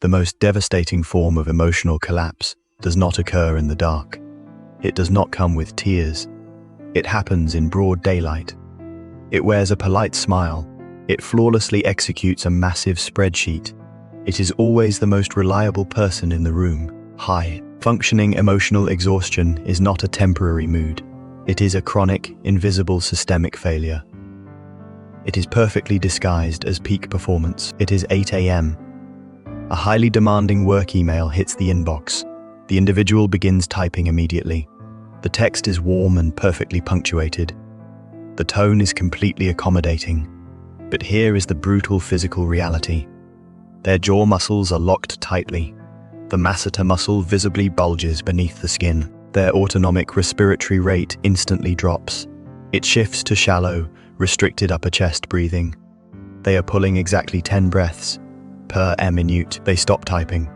The most devastating form of emotional collapse does not occur in the dark. It does not come with tears. It happens in broad daylight. It wears a polite smile. It flawlessly executes a massive spreadsheet. It is always the most reliable person in the room. High-functioning emotional exhaustion is not a temporary mood. It is a chronic, invisible systemic failure. It is perfectly disguised as peak performance. It is 8 a.m. A highly demanding work email hits the inbox. The individual begins typing immediately. The text is warm and perfectly punctuated. The tone is completely accommodating. But here is the brutal physical reality. Their jaw muscles are locked tightly. The masseter muscle visibly bulges beneath the skin. Their autonomic respiratory rate instantly drops. It shifts to shallow, restricted upper chest breathing. They are pulling exactly 10 breaths per minute. They stop typing.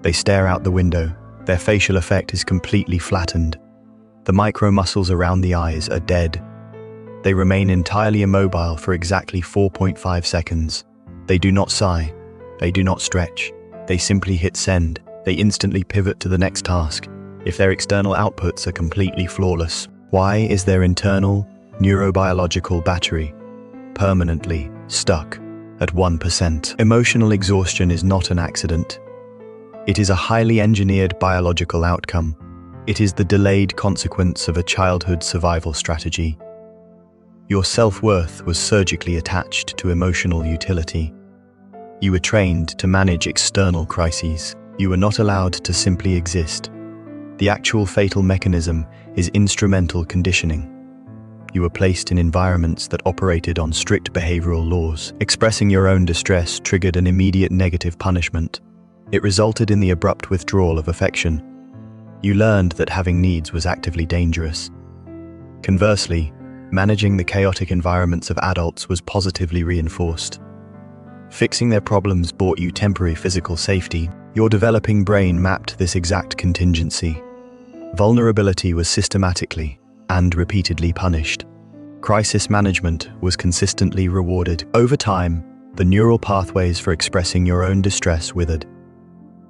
They stare out the window. Their facial effect is completely flattened. The micro muscles around the eyes are dead. They remain entirely immobile for exactly 4.5 seconds. They do not sigh. They do not stretch. They simply hit send. They instantly pivot to the next task. If their external outputs are completely flawless, why is their internal neurobiological battery permanently stuck at 1%? Emotional exhaustion is not an accident. It is a highly engineered biological outcome. It is the delayed consequence of a childhood survival strategy. Your self-worth was surgically attached to emotional utility. You were trained to manage external crises. You were not allowed to simply exist. The actual fatal mechanism is instrumental conditioning. You were placed in environments that operated on strict behavioral laws. Expressing your own distress triggered an immediate negative punishment. It resulted in the abrupt withdrawal of affection. You learned that having needs was actively dangerous. Conversely, managing the chaotic environments of adults was positively reinforced. Fixing their problems brought you temporary physical safety. Your developing brain mapped this exact contingency. Vulnerability was systematically and repeatedly punished. Crisis management was consistently rewarded. Over time, the neural pathways for expressing your own distress withered.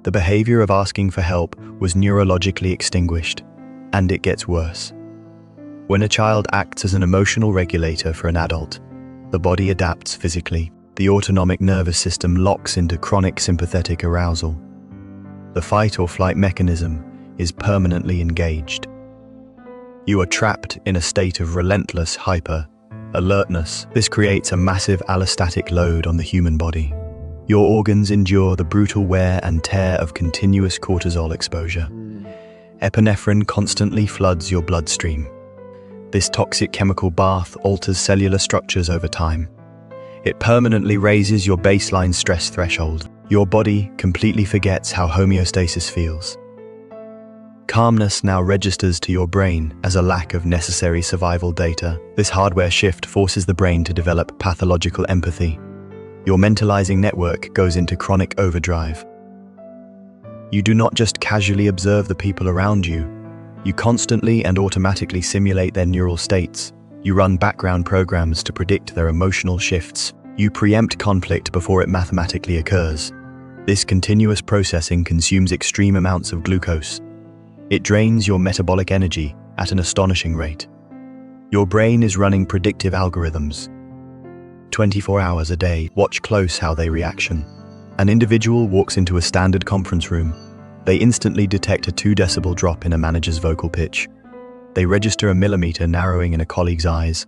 The behavior of asking for help was neurologically extinguished, and it gets worse. When a child acts as an emotional regulator for an adult, the body adapts physically. The autonomic nervous system locks into chronic sympathetic arousal. The fight or flight mechanism is permanently engaged. You are trapped in a state of relentless hyper-alertness. This creates a massive allostatic load on the human body. Your organs endure the brutal wear and tear of continuous cortisol exposure. Epinephrine constantly floods your bloodstream. This toxic chemical bath alters cellular structures over time. It permanently raises your baseline stress threshold. Your body completely forgets how homeostasis feels. Calmness now registers to your brain as a lack of necessary survival data. This hardware shift forces the brain to develop pathological empathy. Your mentalizing network goes into chronic overdrive. You do not just casually observe the people around you. You constantly and automatically simulate their neural states. You run background programs to predict their emotional shifts. You preempt conflict before it mathematically occurs. This continuous processing consumes extreme amounts of glucose. It drains your metabolic energy at an astonishing rate. Your brain is running predictive algorithms. 24 hours a day, watch close how they reaction. An individual walks into a standard conference room. They instantly detect a 2 decibel drop in a manager's vocal pitch. They register a millimeter narrowing in a colleague's eyes.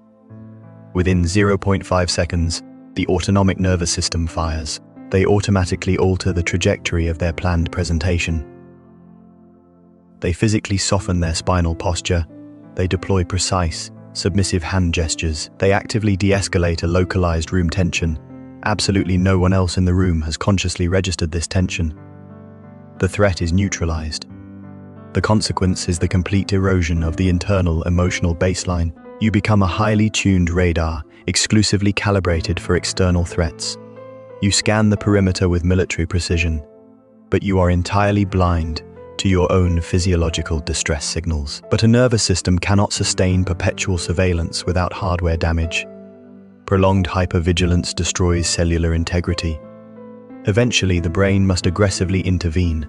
Within 0.5 seconds, the autonomic nervous system fires. They automatically alter the trajectory of their planned presentation. They physically soften their spinal posture. They deploy precise, submissive hand gestures. They actively de-escalate a localized room tension. Absolutely no one else in the room has consciously registered this tension. The threat is neutralized. The consequence is the complete erosion of the internal emotional baseline. You become a highly tuned radar, exclusively calibrated for external threats. You scan the perimeter with military precision, but you are entirely blind to your own physiological distress signals. But a nervous system cannot sustain perpetual surveillance without hardware damage. Prolonged hypervigilance destroys cellular integrity. Eventually, the brain must aggressively intervene.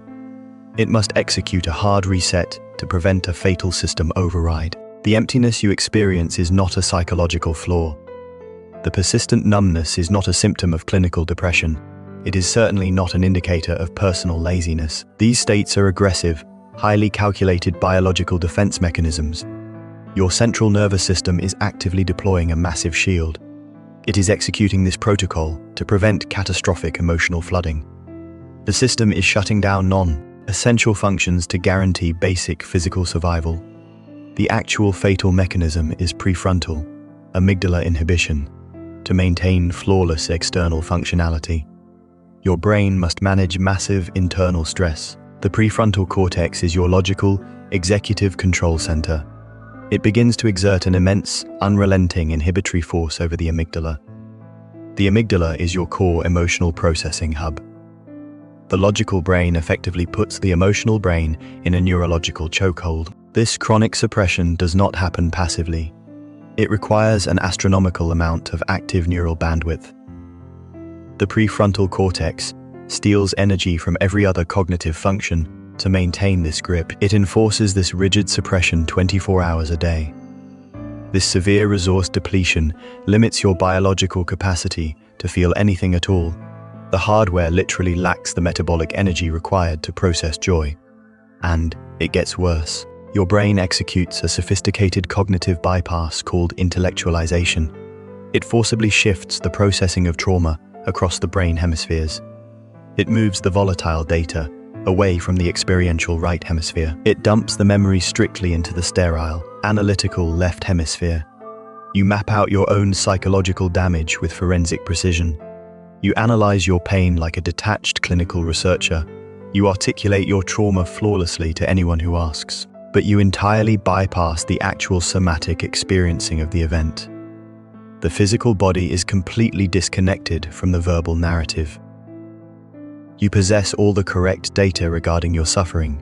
It must execute a hard reset to prevent a fatal system override. The emptiness you experience is not a psychological flaw. The persistent numbness is not a symptom of clinical depression. It is certainly not an indicator of personal laziness. These states are aggressive, highly calculated biological defense mechanisms. Your central nervous system is actively deploying a massive shield. It is executing this protocol to prevent catastrophic emotional flooding. The system is shutting down non-essential functions to guarantee basic physical survival. The actual fatal mechanism is prefrontal-amygdala inhibition to maintain flawless external functionality. Your brain must manage massive internal stress. The prefrontal cortex is your logical, executive control center. It begins to exert an immense, unrelenting inhibitory force over the amygdala. The amygdala is your core emotional processing hub. The logical brain effectively puts the emotional brain in a neurological chokehold. This chronic suppression does not happen passively. It requires an astronomical amount of active neural bandwidth. The prefrontal cortex steals energy from every other cognitive function to maintain this grip. It enforces this rigid suppression 24 hours a day. This severe resource depletion limits your biological capacity to feel anything at all. The hardware literally lacks the metabolic energy required to process joy. And it gets worse. Your brain executes a sophisticated cognitive bypass called intellectualization. It forcibly shifts the processing of trauma across the brain hemispheres. It moves the volatile data away from the experiential right hemisphere. It dumps the memory strictly into the sterile, analytical left hemisphere. You map out your own psychological damage with forensic precision. You analyze your pain like a detached clinical researcher. You articulate your trauma flawlessly to anyone who asks. But you entirely bypass the actual somatic experiencing of the event. The physical body is completely disconnected from the verbal narrative. You possess all the correct data regarding your suffering,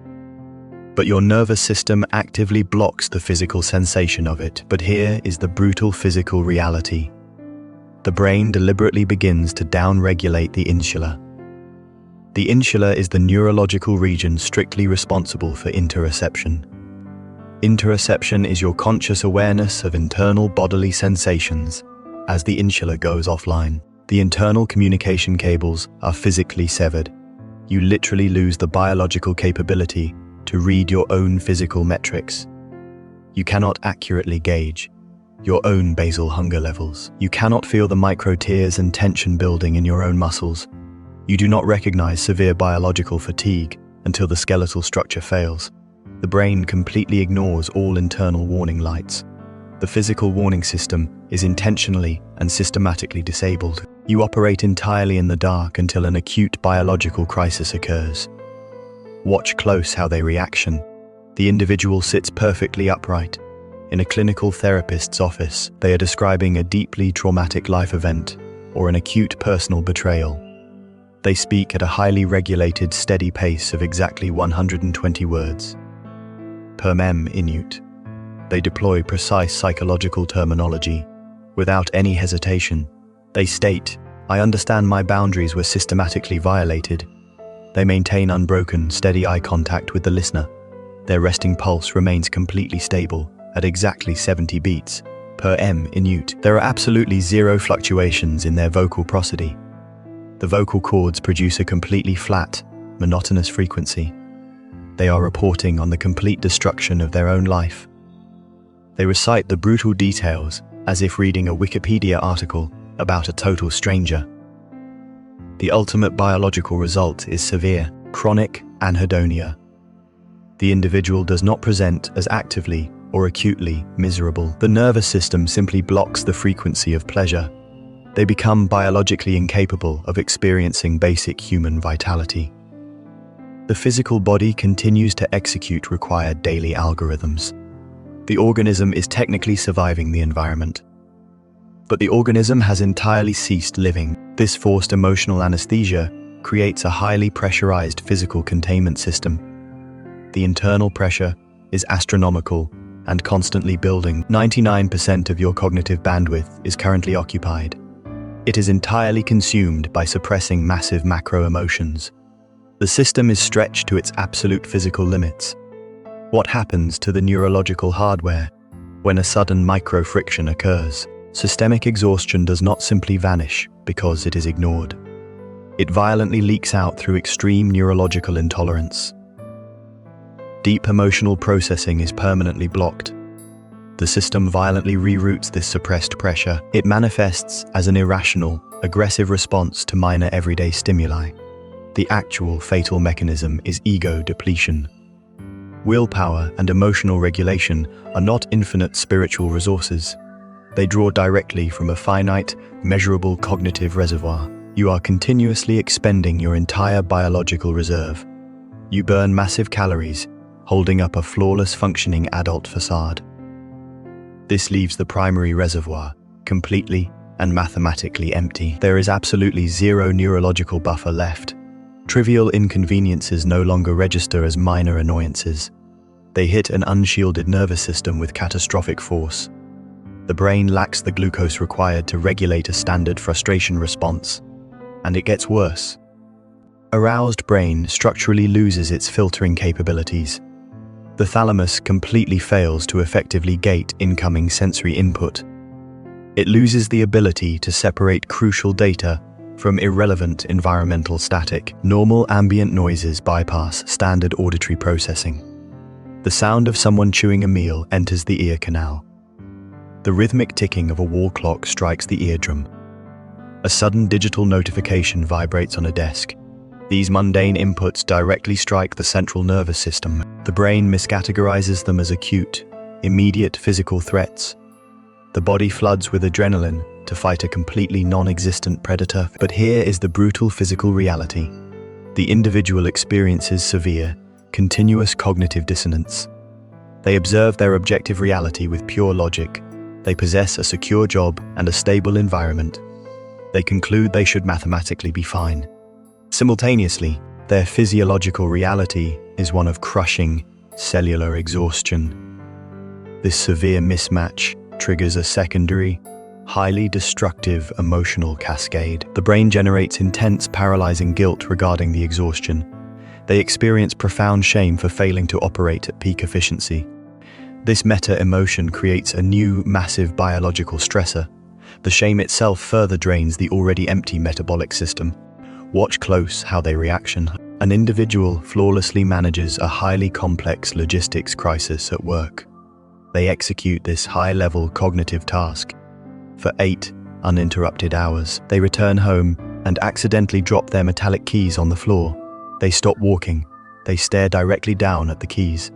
but your nervous system actively blocks the physical sensation of it. But here is the brutal physical reality. The brain deliberately begins to downregulate the insula. The insula is the neurological region strictly responsible for interoception. Interoception is your conscious awareness of internal bodily sensations. As the insula goes offline, the internal communication cables are physically severed. You literally lose the biological capability to read your own physical metrics. You cannot accurately gauge your own basal hunger levels. You cannot feel the micro tears and tension building in your own muscles. You do not recognize severe biological fatigue until the skeletal structure fails. The brain completely ignores all internal warning lights. The physical warning system is intentionally and systematically disabled. You operate entirely in the dark until an acute biological crisis occurs. Watch close how they reaction. The individual sits perfectly upright. In a clinical therapist's office, they are describing a deeply traumatic life event or an acute personal betrayal. They speak at a highly regulated, steady pace of exactly 120 words per minute. They deploy precise psychological terminology. Without any hesitation, they state, "I understand my boundaries were systematically violated." They maintain unbroken, steady eye contact with the listener. Their resting pulse remains completely stable at exactly 70 beats per minute. There are absolutely zero fluctuations in their vocal prosody. The vocal cords produce a completely flat, monotonous frequency. They are reporting on the complete destruction of their own life. They recite the brutal details as if reading a Wikipedia article about a total stranger. The ultimate biological result is severe, chronic anhedonia. The individual does not present as actively or acutely miserable. The nervous system simply blocks the frequency of pleasure. They become biologically incapable of experiencing basic human vitality. The physical body continues to execute required daily algorithms. The organism is technically surviving the environment, but the organism has entirely ceased living. This forced emotional anesthesia creates a highly pressurized physical containment system. The internal pressure is astronomical and constantly building. 99% of your cognitive bandwidth is currently occupied. It is entirely consumed by suppressing massive macro emotions. The system is stretched to its absolute physical limits. What happens to the neurological hardware when a sudden micro-friction occurs? Systemic exhaustion does not simply vanish because it is ignored. It violently leaks out through extreme neurological intolerance. Deep emotional processing is permanently blocked. The system violently reroutes this suppressed pressure. It manifests as an irrational, aggressive response to minor everyday stimuli. The actual fatal mechanism is ego depletion. Willpower and emotional regulation are not infinite spiritual resources. They draw directly from a finite, measurable cognitive reservoir. You are continuously expending your entire biological reserve. You burn massive calories, holding up a flawless functioning adult facade. This leaves the primary reservoir completely and mathematically empty. There is absolutely zero neurological buffer left. Trivial inconveniences no longer register as minor annoyances. They hit an unshielded nervous system with catastrophic force. The brain lacks the glucose required to regulate a standard frustration response. And it gets worse. Aroused brain structurally loses its filtering capabilities. The thalamus completely fails to effectively gate incoming sensory input. It loses the ability to separate crucial data from irrelevant environmental static. Normal ambient noises bypass standard auditory processing. The sound of someone chewing a meal enters the ear canal. The rhythmic ticking of a wall clock strikes the eardrum. A sudden digital notification vibrates on a desk. These mundane inputs directly strike the central nervous system. The brain miscategorizes them as acute, immediate physical threats. The body floods with adrenaline to fight a completely non-existent predator. But here is the brutal physical reality. The individual experiences severe, continuous cognitive dissonance. They observe their objective reality with pure logic. They possess a secure job and a stable environment. They conclude they should mathematically be fine. Simultaneously, their physiological reality is one of crushing, cellular exhaustion. This severe mismatch triggers a secondary, highly destructive emotional cascade. The brain generates intense, paralyzing guilt regarding the exhaustion. They experience profound shame for failing to operate at peak efficiency. This meta-emotion creates a new, massive biological stressor. The shame itself further drains the already empty metabolic system. Watch close how they reaction. An individual flawlessly manages a highly complex logistics crisis at work. They execute this high-level cognitive task for 8 uninterrupted hours. They return home and accidentally drop their metallic keys on the floor. They stop walking. They stare directly down at the keys.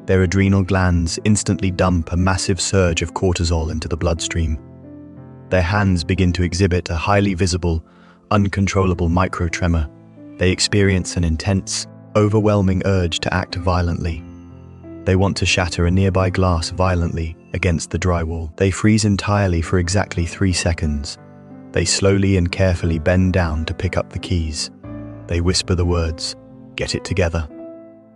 Their adrenal glands instantly dump a massive surge of cortisol into the bloodstream. Their hands begin to exhibit a highly visible, uncontrollable microtremor. They experience an intense, overwhelming urge to act violently. They want to shatter a nearby glass violently against the drywall. They freeze entirely for exactly 3 seconds. They slowly and carefully bend down to pick up the keys. They whisper the words, "Get it together."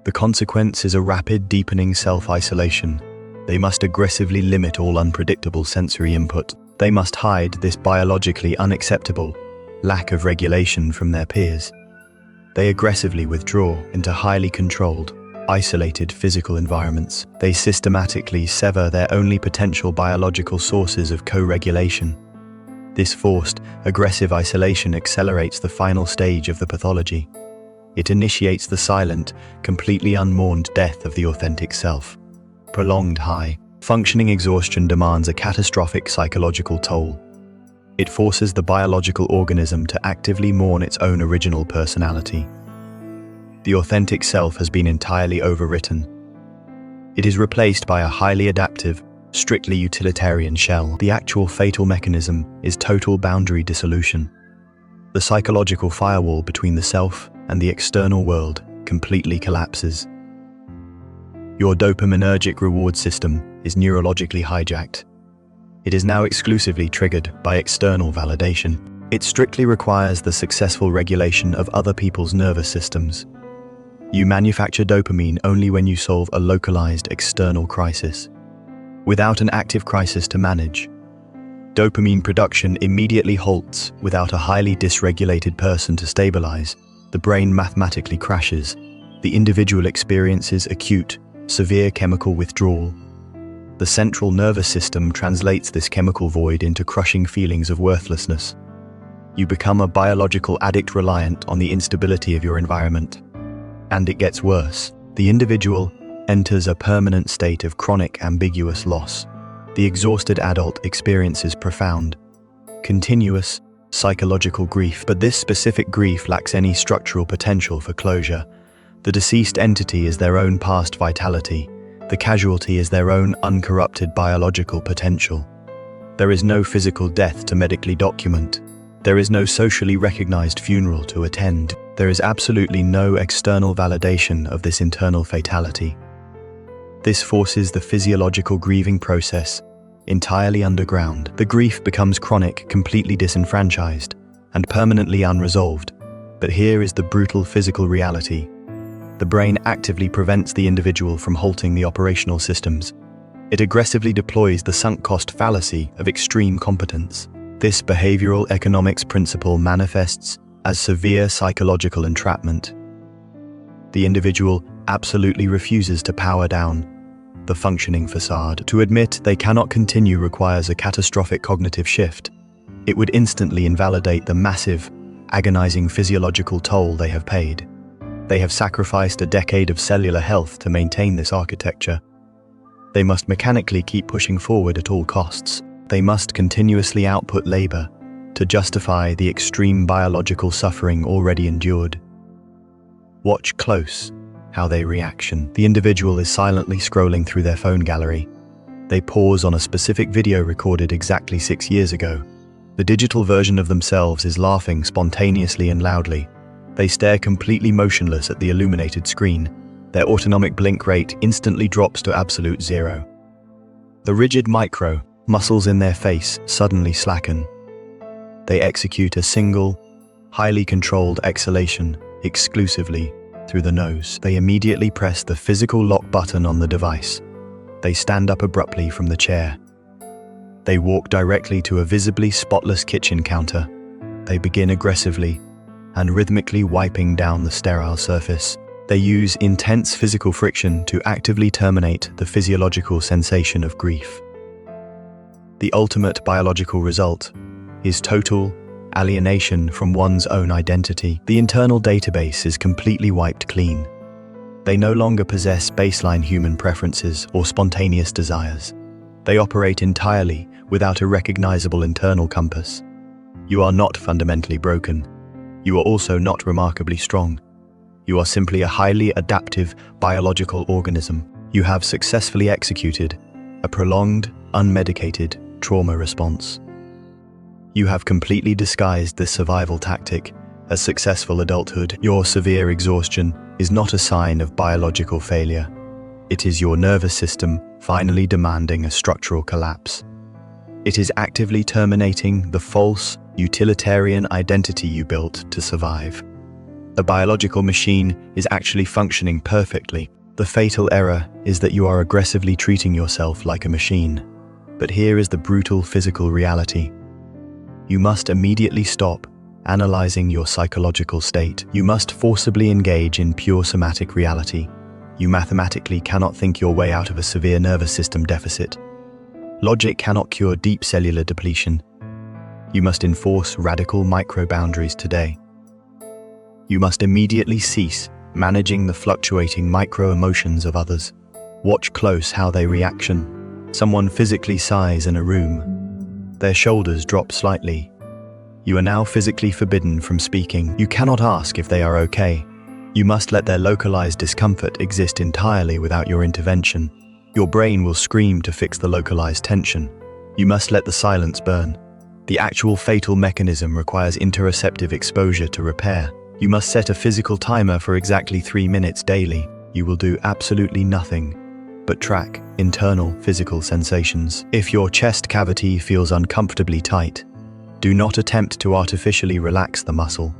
The consequence is a rapid, deepening self-isolation. They must aggressively limit all unpredictable sensory input. They must hide this biologically unacceptable lack of regulation from their peers. They aggressively withdraw into highly controlled, isolated physical environments. They systematically sever their only potential biological sources of co-regulation. This forced, aggressive isolation accelerates the final stage of the pathology. It initiates the silent, completely unmourned death of the authentic self. Prolonged high, functioning exhaustion demands a catastrophic psychological toll. It forces the biological organism to actively mourn its own original personality. The authentic self has been entirely overwritten. It is replaced by a highly adaptive, strictly utilitarian shell. The actual fatal mechanism is total boundary dissolution. The psychological firewall between the self and the external world completely collapses. Your dopaminergic reward system is neurologically hijacked. It is now exclusively triggered by external validation. It strictly requires the successful regulation of other people's nervous systems. You manufacture dopamine only when you solve a localized external crisis. Without an active crisis to manage, Dopamine production immediately halts without a highly dysregulated person to stabilize. The brain mathematically crashes. The individual experiences acute, severe chemical withdrawal. The central nervous system translates this chemical void into crushing feelings of worthlessness. You become a biological addict reliant on the instability of your environment. And it gets worse. The individual enters a permanent state of chronic ambiguous loss. The exhausted adult experiences profound, continuous, psychological grief, but this specific grief lacks any structural potential for closure. The deceased entity is their own past vitality. The casualty is their own uncorrupted biological potential. There is no physical death to medically document. There is no socially recognized funeral to attend. There is absolutely no external validation of this internal fatality. This forces the physiological grieving process entirely underground. The grief becomes chronic, completely disenfranchised, and permanently unresolved. But here is the brutal physical reality. The brain actively prevents the individual from halting the operational systems. It aggressively deploys the sunk cost fallacy of extreme competence. This behavioral economics principle manifests as severe psychological entrapment. The individual absolutely refuses to power down the functioning facade. To admit they cannot continue requires a catastrophic cognitive shift. It would instantly invalidate the massive, agonizing physiological toll they have paid. They have sacrificed a decade of cellular health to maintain this architecture. They must mechanically keep pushing forward at all costs. They must continuously output labor to justify the extreme biological suffering already endured. Watch close how they reaction. The individual is silently scrolling through their phone gallery. They pause on a specific video recorded exactly 6 years ago. The digital version of themselves is laughing spontaneously and loudly. They stare completely motionless at the illuminated screen. Their autonomic blink rate instantly drops to absolute zero. The rigid muscles in their face suddenly slacken. They execute a single, highly controlled exhalation exclusively through the nose. They immediately press the physical lock button on the device. They stand up abruptly from the chair. They walk directly to a visibly spotless kitchen counter. They begin aggressively and rhythmically wiping down the sterile surface. They use intense physical friction to actively terminate the physiological sensation of grief. The ultimate biological result is total alienation from one's own identity. The internal database is completely wiped clean. They no longer possess baseline human preferences or spontaneous desires. They operate entirely without a recognizable internal compass. You are not fundamentally broken. You are also not remarkably strong. You are simply a highly adaptive biological organism. You have successfully executed a prolonged, unmedicated trauma response. You have completely disguised this survival tactic as successful adulthood. Your severe exhaustion is not a sign of biological failure. It is your nervous system finally demanding a structural collapse. It is actively terminating the false, utilitarian identity you built to survive. The biological machine is actually functioning perfectly. The fatal error is that you are aggressively treating yourself like a machine. But here is the brutal physical reality. You must immediately stop analyzing your psychological state. You must forcibly engage in pure somatic reality. You mathematically cannot think your way out of a severe nervous system deficit. Logic cannot cure deep cellular depletion. You must enforce radical micro-boundaries today. You must immediately cease managing the fluctuating micro-emotions of others. Watch close how they reaction. Someone physically sighs in a room. Their shoulders drop slightly. You are now physically forbidden from speaking. You cannot ask if they are okay. You must let their localized discomfort exist entirely without your intervention. Your brain will scream to fix the localized tension. You must let the silence burn. The actual fatal mechanism requires interoceptive exposure to repair. You must set a physical timer for exactly 3 minutes daily. You will do absolutely nothing but track internal physical sensations. If your chest cavity feels uncomfortably tight, do not attempt to artificially relax the muscle.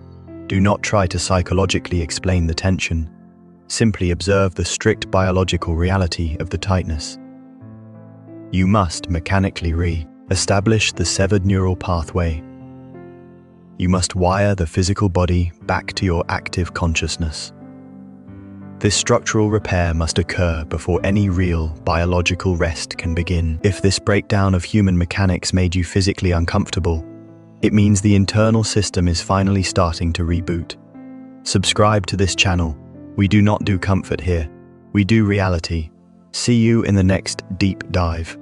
Do not try to psychologically explain the tension. Simply observe the strict biological reality of the tightness. You must mechanically Establish the severed neural pathway. You must wire the physical body back to your active consciousness. This structural repair must occur before any real biological rest can begin. If this breakdown of human mechanics made you physically uncomfortable, it means the internal system is finally starting to reboot. Subscribe to this channel. We do not do comfort here. We do reality. See you in the next deep dive.